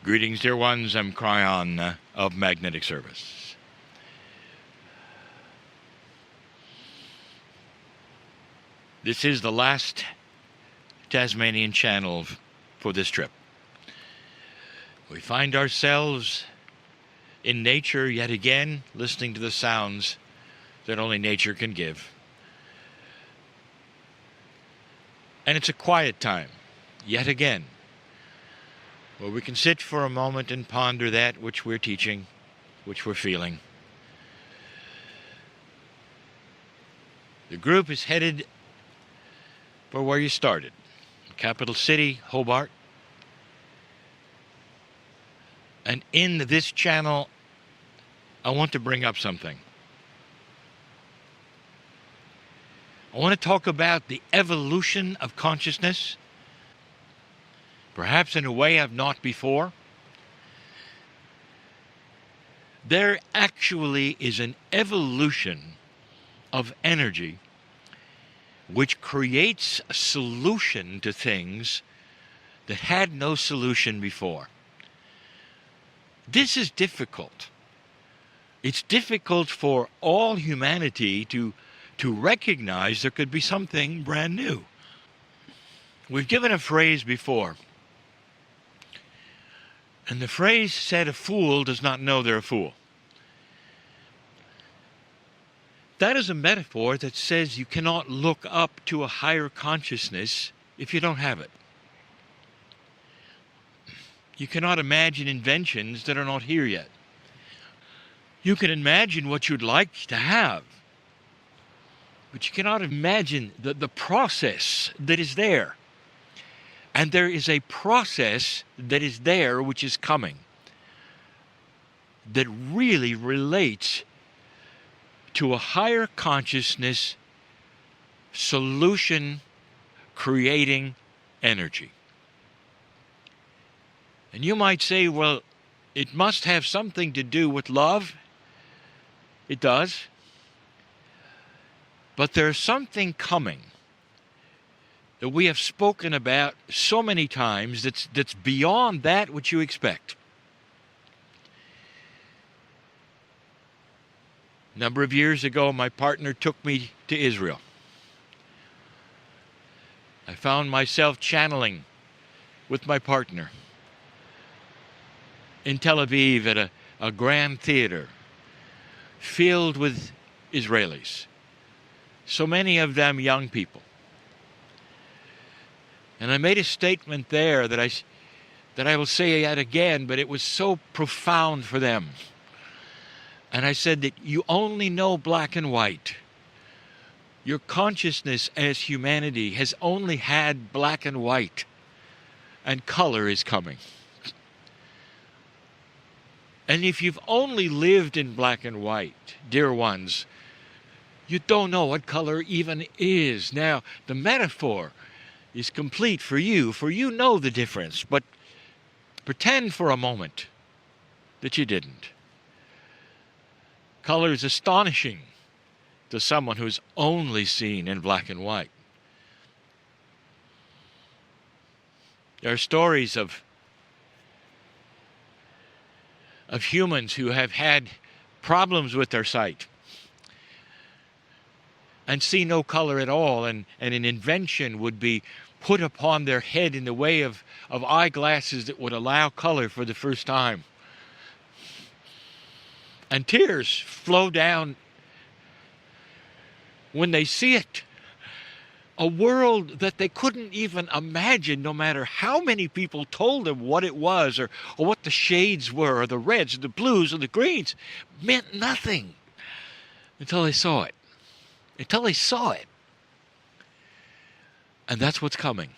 Greetings, dear ones. I'm Kryon of Magnetic Service. This is the last Tasmanian channel for this trip. We find ourselves in nature yet again, listening to the sounds that only nature can give. And it's a quiet time, yet again, where we can sit for a moment and ponder that which we're teaching, which we're feeling. The group is headed for where you started, capital city, Hobart. And in this channel, I want to bring up something. I want to talk about the evolution of consciousness, perhaps in a way I've not before. There actually is an evolution of energy which creates a solution to things that had no solution before. This is difficult. It's difficult for all humanity to recognize there could be something brand new. We've given a phrase before, and the phrase said, "A fool does not know they're a fool." That is a metaphor that says you cannot look up to a higher consciousness if you don't have it. You cannot imagine inventions that are not here yet. You can imagine what you'd like to have, but you cannot imagine the process that is there. And there is a process that is there which is coming that really relates to a higher consciousness solution creating energy. And you might say, well, it must have something to do with love. It does. But there's something coming that we have spoken about so many times that's beyond that which you expect. A number of years ago, my partner took me to Israel. I found myself channeling with my partner in Tel Aviv at a grand theater filled with Israelis. So many of them young people. And I made a statement there that I will say yet again, but it was so profound for them. And I said that you only know black and white. Your consciousness as humanity has only had black and white, and color is coming. And if you've only lived in black and white, dear ones, you don't know what color even is. Now, the metaphor is complete for you know the difference, but pretend for a moment that you didn't. Color is astonishing to someone who's only seen in black and white. There are stories of humans who have had problems with their sight and see no color at all, and an invention would be put upon their head in the way of eyeglasses that would allow color for the first time. And tears flow down when they see it. A world that they couldn't even imagine, no matter how many people told them what it was, or what the shades were, or the reds, or the blues, or the greens, meant nothing until they saw it. Until they saw it. And that's what's coming.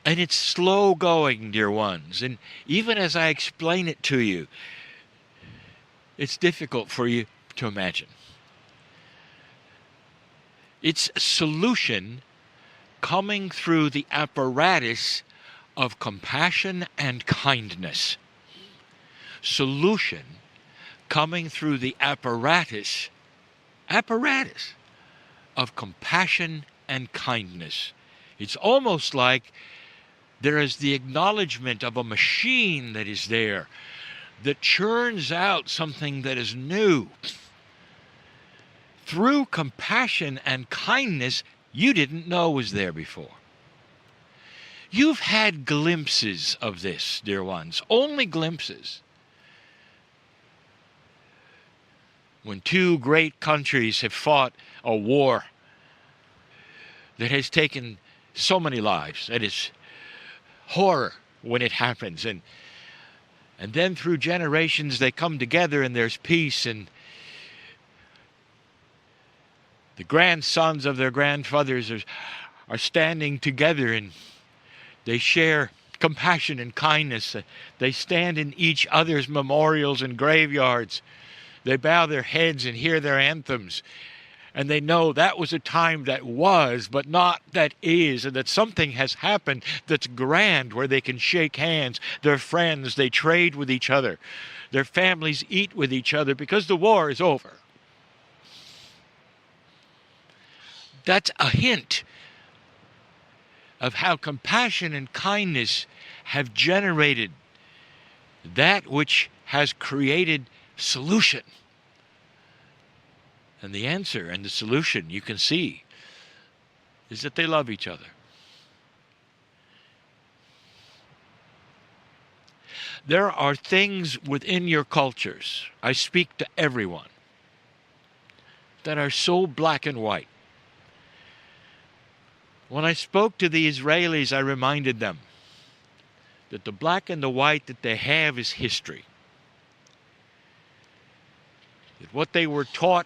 And it's slow going, dear ones. And even as I explain it to you, it's difficult for you to imagine. It's a solution coming through the apparatus of compassion and kindness. Solution coming through the apparatus of compassion and kindness. It's almost like There is the acknowledgement of a machine that is there, that churns out something that is new. Through compassion and kindness you didn't know was there before. You've had glimpses of this, dear ones, only glimpses. When two great countries have fought a war that has taken so many lives, that is horror when it happens, and then through generations they come together and there's peace, and the grandsons of their grandfathers are standing together, and they share compassion and kindness. They stand in each other's memorials and graveyards. They bow their heads and hear their anthems. And they know that was a time that was, but not that is, and that something has happened that's grand, where they can shake hands. They're friends. They trade with each other. Their families eat with each other because the war is over. That's a hint of how compassion and kindness have generated that which has created solution. And the answer and the solution, you can see, is that they love each other. There are things within your cultures, I speak to everyone, that are so black and white. When I spoke to the Israelis, I reminded them that the black and the white that they have is history. That what they were taught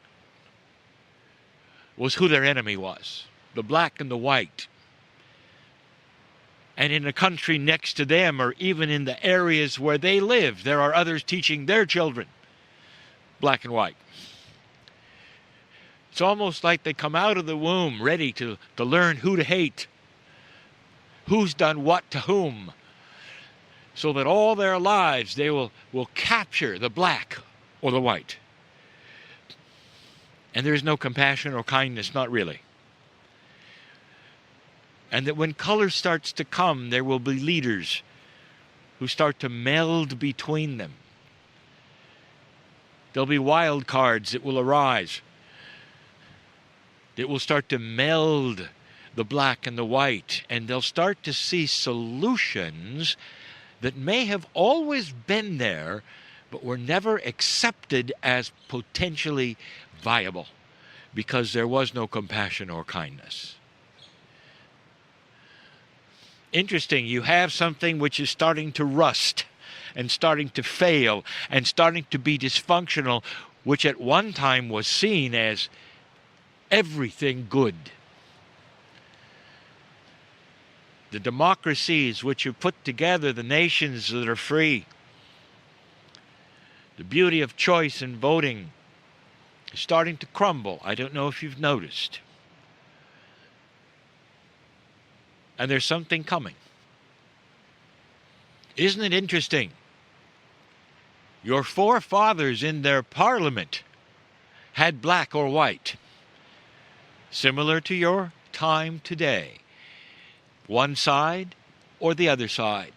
was who their enemy was, the black and the white. And in the country next to them, or even in the areas where they live, there are others teaching their children black and white. It's almost like they come out of the womb ready to learn who to hate, who's done what to whom, so that all their lives they will capture the black or the white. And there is no compassion or kindness, not really. And that when color starts to come, there will be leaders who start to meld between them. There'll be wild cards that will arise. It will start to meld the black and the white, and they'll start to see solutions that may have always been there, but were never accepted as potentially viable because there was no compassion or kindness. Interesting, you have something which is starting to rust and starting to fail and starting to be dysfunctional, which at one time was seen as everything good. The democracies which have put together the nations that are free, the beauty of choice and voting is starting to crumble. I don't know if you've noticed. And there's something coming. Isn't it interesting? Your forefathers in their parliament had black or white, similar to your time today. One side or the other side.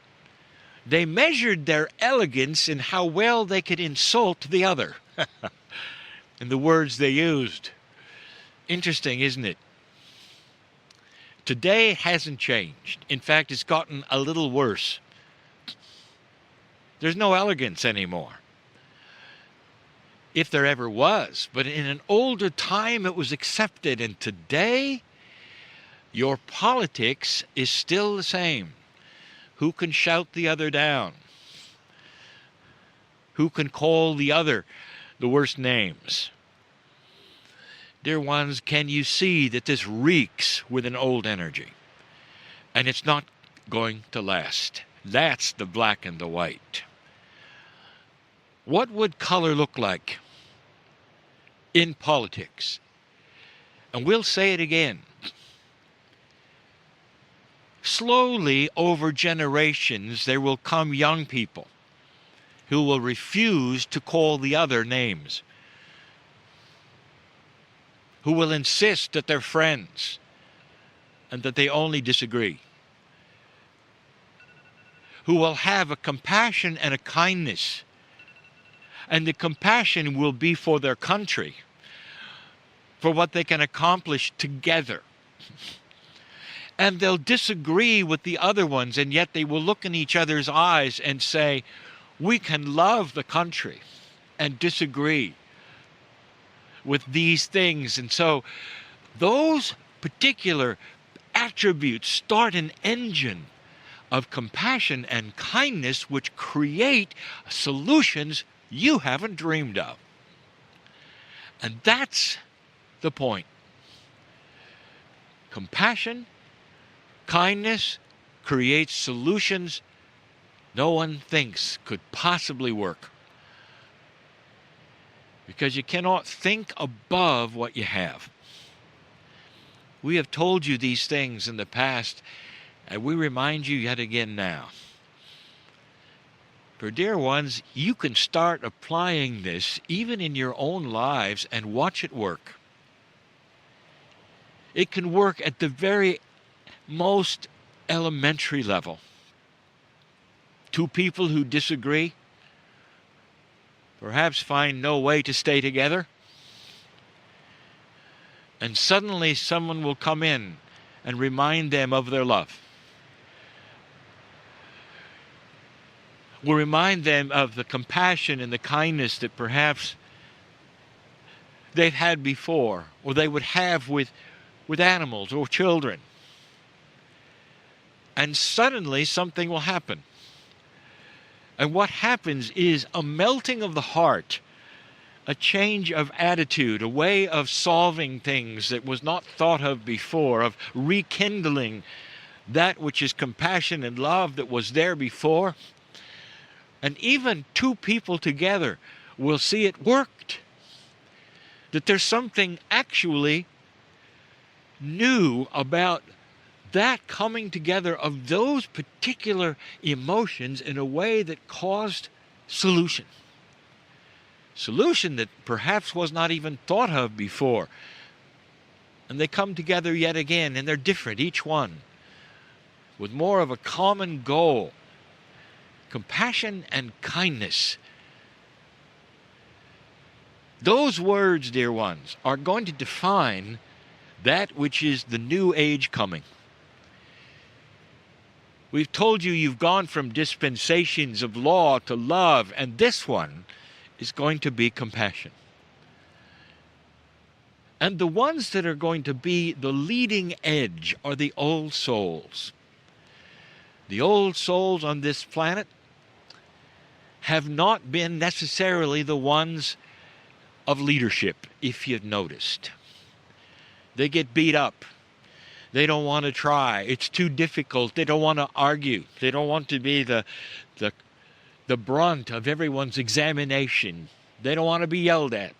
They measured their elegance in how well they could insult the other. In the words they used. Interesting, isn't it? Today it hasn't changed. In fact, it's gotten a little worse. There's no elegance anymore. If there ever was. But in an older time it was accepted. And today, your politics is still the same. Who can shout the other down? Who can call the other the worst names? Dear ones, can you see that this reeks with an old energy? And it's not going to last. That's the black and the white. What would color look like in politics? And we'll say it again. Slowly, over generations, there will come young people who will refuse to call the other names, who will insist that they're friends and that they only disagree. who will have a compassion and a kindness. And the compassion will be for their country, for what they can accomplish together. And they'll disagree with the other ones, and yet they will look in each other's eyes and say, we can love the country and disagree with these things. And so those particular attributes start an engine of compassion and kindness which create solutions you haven't dreamed of. And that's the point. Compassion, kindness creates solutions no one thinks could possibly work. Because you cannot think above what you have. We have told you these things in the past, and we remind you yet again now. For dear ones, you can start applying this even in your own lives and watch it work. It can work at the very most elementary level. Two people who disagree, perhaps find no way to stay together, and suddenly someone will come in and remind them of their love. Will remind them of the compassion and the kindness that perhaps they've had before, or they would have with animals or children. And suddenly something will happen. And what happens is a melting of the heart, a change of attitude, a way of solving things that was not thought of before, of rekindling that which is compassion and love that was there before. And even two people together will see it worked. That there's something actually new about that coming together of those particular emotions in a way that caused solution. Solution that perhaps was not even thought of before. And they come together yet again, and they're different, each one, with more of a common goal. Compassion and kindness. Those words, dear ones, are going to define that which is the new age coming. We've told you you've gone from dispensations of law to love, and this one is going to be compassion. And the ones that are going to be the leading edge are the old souls. The old souls on this planet have not been necessarily the ones of leadership, if you've noticed. They get beat up. They don't want to try. It's too difficult. They don't want to argue. They don't want to be the brunt of everyone's examination. They don't want to be yelled at.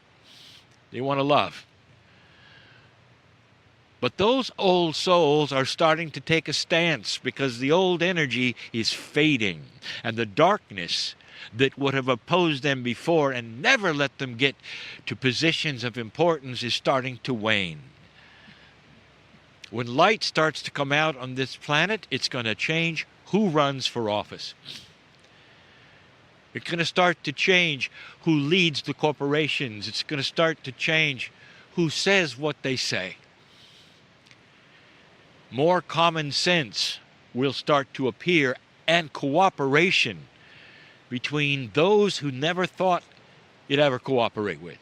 They want to love. But those old souls are starting to take a stance because the old energy is fading. And the darkness that would have opposed them before and never let them get to positions of importance is starting to wane. When light starts to come out on this planet, it's going to change who runs for office. It's going to start to change who leads the corporations. It's going to start to change who says what they say. More common sense will start to appear, and cooperation between those who never thought you'd ever cooperate with.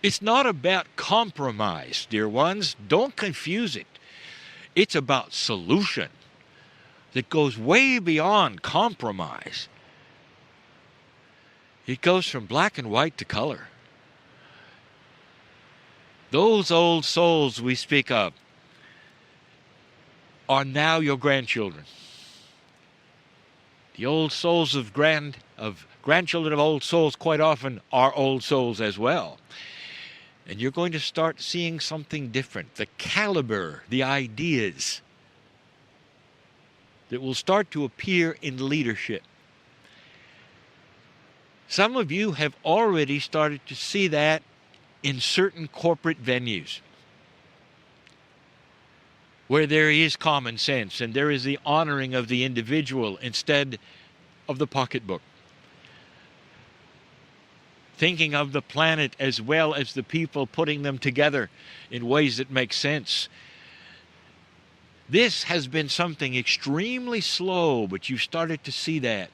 It's not about compromise, dear ones. Don't confuse it. It's about solution that goes way beyond compromise. It goes from black and white to color. Those old souls we speak of are now your grandchildren. The old souls of grandchildren of old souls quite often are old souls as well. And you're going to start seeing something different. The caliber, the ideas that will start to appear in leadership. Some of you have already started to see that in certain corporate venues. where there is common sense and there is the honoring of the individual instead of the pocketbook. Thinking of the planet as well as the people, putting them together in ways that make sense. This has been something extremely slow, but you've started to see that.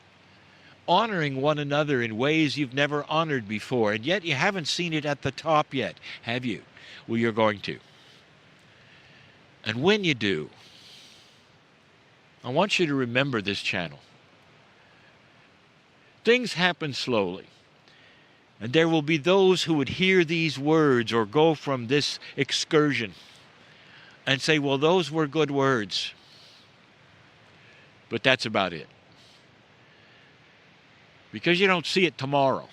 Honoring one another in ways you've never honored before, and yet you haven't seen it at the top yet, have you? Well, you're going to. And when you do, I want you to remember this channel. Things happen slowly. And there will be those who would hear these words or go from this excursion and say, well, those were good words. But that's about it. Because you don't see it tomorrow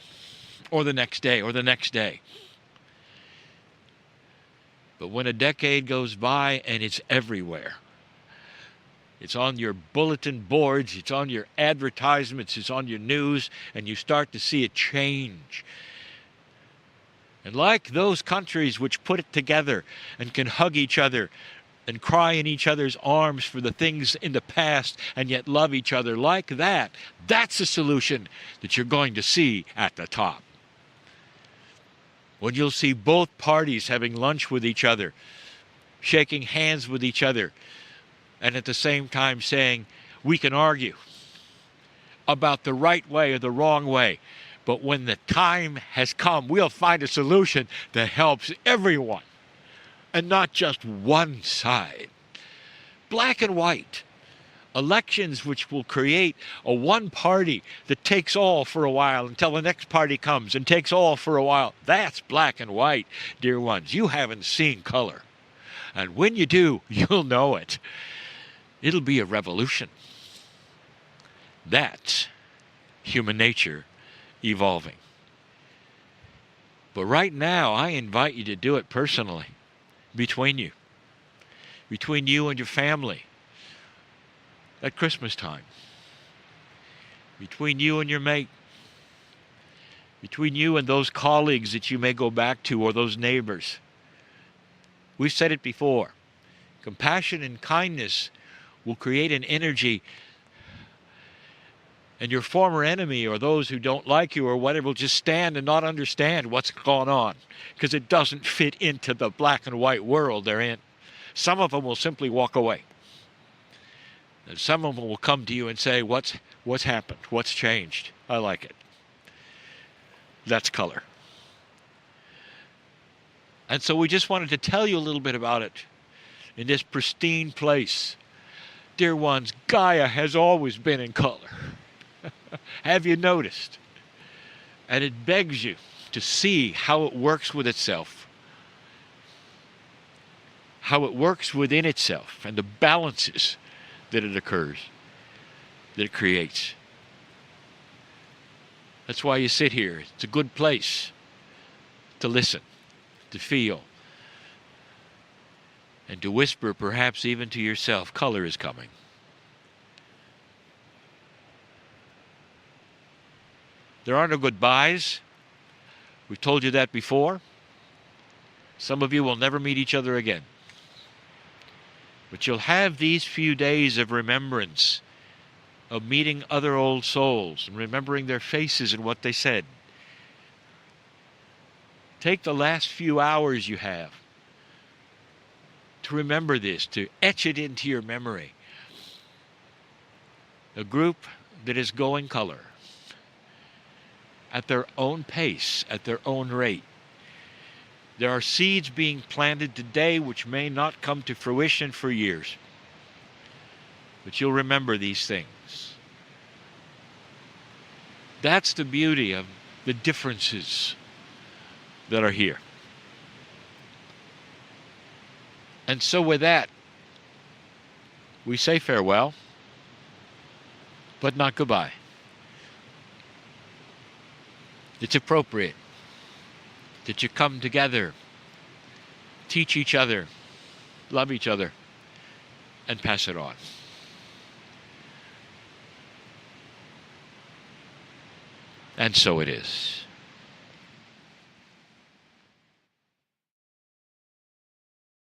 or the next day or the next day. But when a decade goes by and it's everywhere, it's on your bulletin boards, it's on your advertisements, it's on your news, and you start to see it change. And like those countries which put it together and can hug each other and cry in each other's arms for the things in the past and yet love each other like that, that's the solution that you're going to see at the top. When you'll see both parties having lunch with each other, shaking hands with each other, and at the same time saying, we can argue about the right way or the wrong way, but when the time has come, we'll find a solution that helps everyone and not just one side. Black and white. Elections which will create a one party that takes all for a while until the next party comes and takes all for a while. That's black and white, dear ones. You haven't seen color. And when you do, you'll know it. It'll be a revolution. That's human nature evolving. But right now, I invite you to do it personally, between you and your family, at Christmas time, between you and your mate, between you and those colleagues that you may go back to or those neighbors. We've said it before. Compassion and kindness will create an energy, and your former enemy or those who don't like you or whatever will just stand and not understand what's going on because it doesn't fit into the black and white world they're in. Some of them will simply walk away. And some of them will come to you and say, what's happened? What's changed? I like it. That's color. And so we just wanted to tell you a little bit about it in this pristine place. Dear ones, Gaia has always been in color. Have you noticed? And it begs you to see how it works with itself, how it works within itself, and the balances that it occurs, that it creates. That's why you sit here. It's a good place to listen, to feel, and to whisper perhaps even to yourself, color is coming. There are no goodbyes. We've told you that before. Some of you will never meet each other again. But you'll have these few days of remembrance, of meeting other old souls and remembering their faces and what they said. Take the last few hours you have to remember this, to etch it into your memory. A group that is going color at their own pace, at their own rate. There are seeds being planted today which may not come to fruition for years. But you'll remember these things. That's the beauty of the differences that are here. And so with that, we say farewell, but not goodbye. It's appropriate that you come together, teach each other, love each other, and pass it on. And so it is.